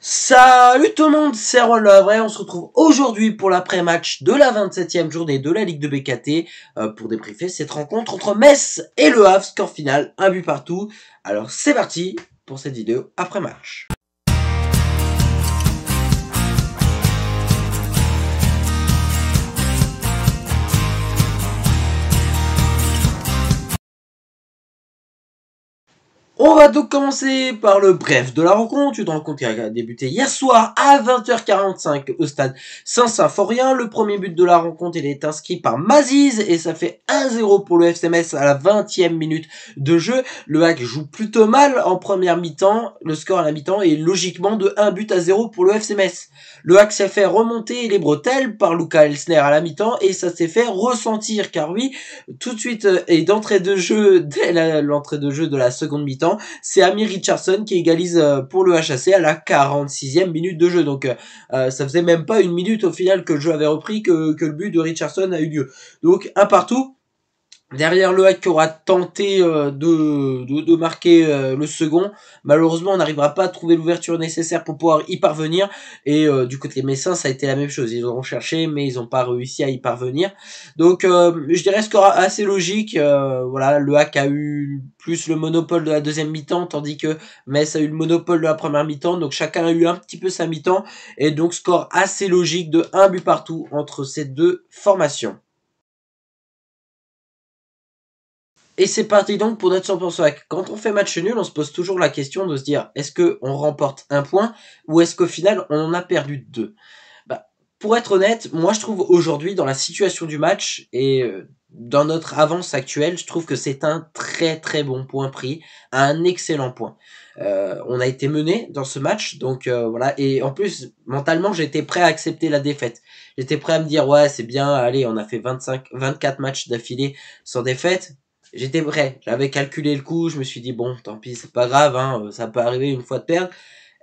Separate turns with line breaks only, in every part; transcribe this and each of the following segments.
Salut tout le monde, c'est Erwan Le Havre et on se retrouve aujourd'hui pour l'après-match de la 27e journée de la Ligue de BKT pour débriefer cette rencontre entre Metz et Le Havre, score final, un but partout. Alors c'est parti pour cette vidéo après-match. On va donc commencer par le bref de la rencontre. Une rencontre qui a débuté hier soir à 20h45 au stade Saint-Symphorien. Le premier but de la rencontre, il est inscrit par Maziz et ça fait 1-0 pour le FC Metz à la 20e minute de jeu. Le Hack joue plutôt mal en première mi-temps. Le score à la mi-temps est logiquement de 1-0 pour le FC Metz. Le Hack s'est fait remonter les bretelles par Luca Elsner à la mi-temps et ça s'est fait ressentir car oui, tout de suite et d'entrée de jeu, dès l'entrée de jeu de la seconde mi-temps, c'est Amir Richardson qui égalise pour le HAC à la 46e minute de jeu. Donc ça faisait même pas une minute au final que le jeu avait repris que le but de Richardson a eu lieu. Donc un partout. Derrière le Hack qui aura tenté de marquer le second. Malheureusement, on n'arrivera pas à trouver l'ouverture nécessaire pour pouvoir y parvenir. Et du côté Messins, ça a été la même chose. Ils ont cherché, mais ils n'ont pas réussi à y parvenir. Donc, je dirais score assez logique. Voilà, le Hack a eu plus le monopole de la deuxième mi-temps, tandis que Metz a eu le monopole de la première mi-temps. Donc, chacun a eu un petit peu sa mi-temps. Et donc, score assez logique de 1 but partout entre ces deux formations. Et c'est parti donc pour notre 100% hack. Quand on fait match nul, on se pose toujours la question de se dire, est-ce qu'on remporte un point ou est-ce qu'au final, on en a perdu deux? Bah, pour être honnête, moi je trouve aujourd'hui, dans la situation du match et dans notre avance actuelle, je trouve que c'est un très très bon point pris, un excellent point. On a été mené dans ce match, donc voilà. Et en plus, mentalement, j'étais prêt à accepter la défaite. J'étais prêt à me dire, ouais, c'est bien, allez, on a fait 24 matchs d'affilée sans défaite. J'étais prêt, j'avais calculé le coup, je me suis dit bon, tant pis, c'est pas grave, hein, ça peut arriver une fois de perdre.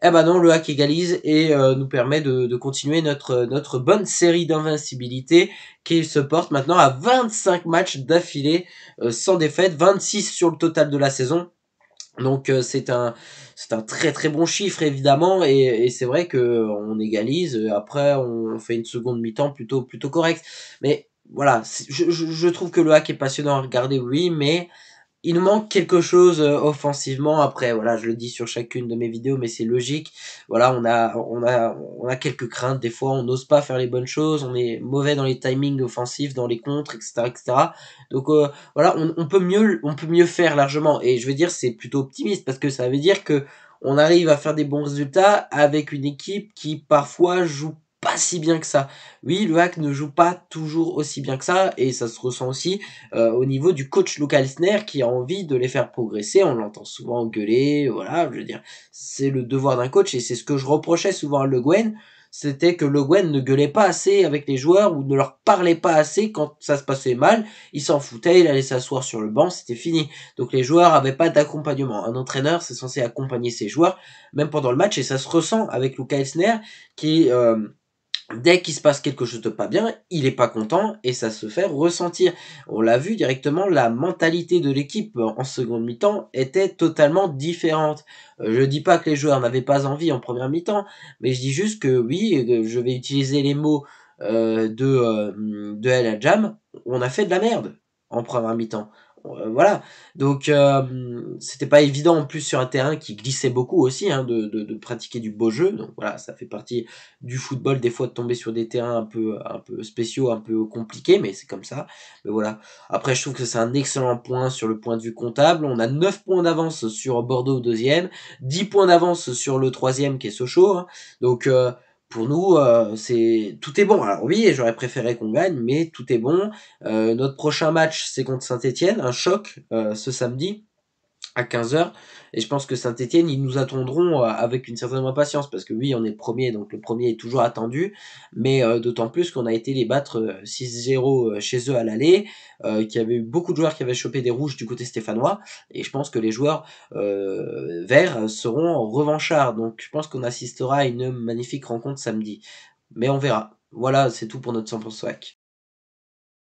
Eh ben non, le Hack égalise et nous permet de continuer notre bonne série d'invincibilité qui se porte maintenant à 25 matchs d'affilée sans défaite, 26 sur le total de la saison. Donc c'est un très très bon chiffre évidemment et c'est vrai que on égalise. Après on fait une seconde mi-temps plutôt correcte. Mais voilà, je trouve que le Hack est passionnant à regarder, oui, mais il nous manque quelque chose offensivement. Après, voilà, je le dis sur chacune de mes vidéos, mais c'est logique. Voilà, on a quelques craintes. Des fois, on n'ose pas faire les bonnes choses. On est mauvais dans les timings offensifs, dans les contres, etc., etc. Donc voilà, on peut mieux faire largement. Et je veux dire, c'est plutôt optimiste parce que ça veut dire que on arrive à faire des bons résultats avec une équipe qui parfois joue pas si bien que ça. Oui, le Hack ne joue pas toujours aussi bien que ça et ça se ressent aussi au niveau du coach Luca Elsner qui a envie de les faire progresser. On l'entend souvent gueuler, voilà, je veux dire, c'est le devoir d'un coach et c'est ce que je reprochais souvent à Le Guen, c'était que Le Guen ne gueulait pas assez avec les joueurs ou ne leur parlait pas assez quand ça se passait mal. Il s'en foutait, il allait s'asseoir sur le banc, c'était fini. Donc les joueurs avaient pas d'accompagnement. Un entraîneur, c'est censé accompagner ses joueurs, même pendant le match, et ça se ressent avec Luca Elsner qui dès qu'il se passe quelque chose de pas bien, il est pas content et ça se fait ressentir. On l'a vu directement, la mentalité de l'équipe en seconde mi-temps était totalement différente. Je dis pas que les joueurs n'avaient pas envie en première mi-temps, mais je dis juste que oui, je vais utiliser les mots de El Hadjam, on a fait de la merde en première mi-temps. Voilà, donc c'était pas évident en plus sur un terrain qui glissait beaucoup aussi, hein, de pratiquer du beau jeu. Donc voilà, ça fait partie du football des fois de tomber sur des terrains un peu spéciaux, un peu compliqués, mais c'est comme ça. Mais voilà. Après, je trouve que c'est un excellent point sur le point de vue comptable. On a 9 points d'avance sur Bordeaux au deuxième, 10 points d'avance sur le troisième qui est Sochaux. Hein. Donc pour nous, c'est tout est bon. Alors oui, j'aurais préféré qu'on gagne, mais tout est bon. Notre prochain match, c'est contre Saint-Etienne, un choc ce samedi à 15h. Et je pense que Saint-Etienne, ils nous attendront avec une certaine impatience, parce que oui, on est le premier, donc le premier est toujours attendu, mais d'autant plus qu'on a été les battre 6-0 chez eux à l'aller, qu'il y avait eu beaucoup de joueurs qui avaient chopé des rouges du côté stéphanois, et je pense que les joueurs verts seront revanchards, donc je pense qu'on assistera à une magnifique rencontre samedi. Mais on verra. Voilà, c'est tout pour notre 100% hack.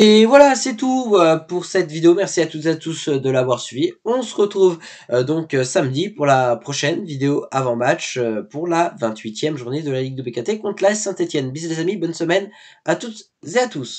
Et voilà, c'est tout pour cette vidéo. Merci à toutes et à tous de l'avoir suivi. On se retrouve donc samedi pour la prochaine vidéo avant-match pour la 28e journée de la Ligue de BKT contre la Saint-Etienne. Bisous les amis, bonne semaine à toutes et à tous.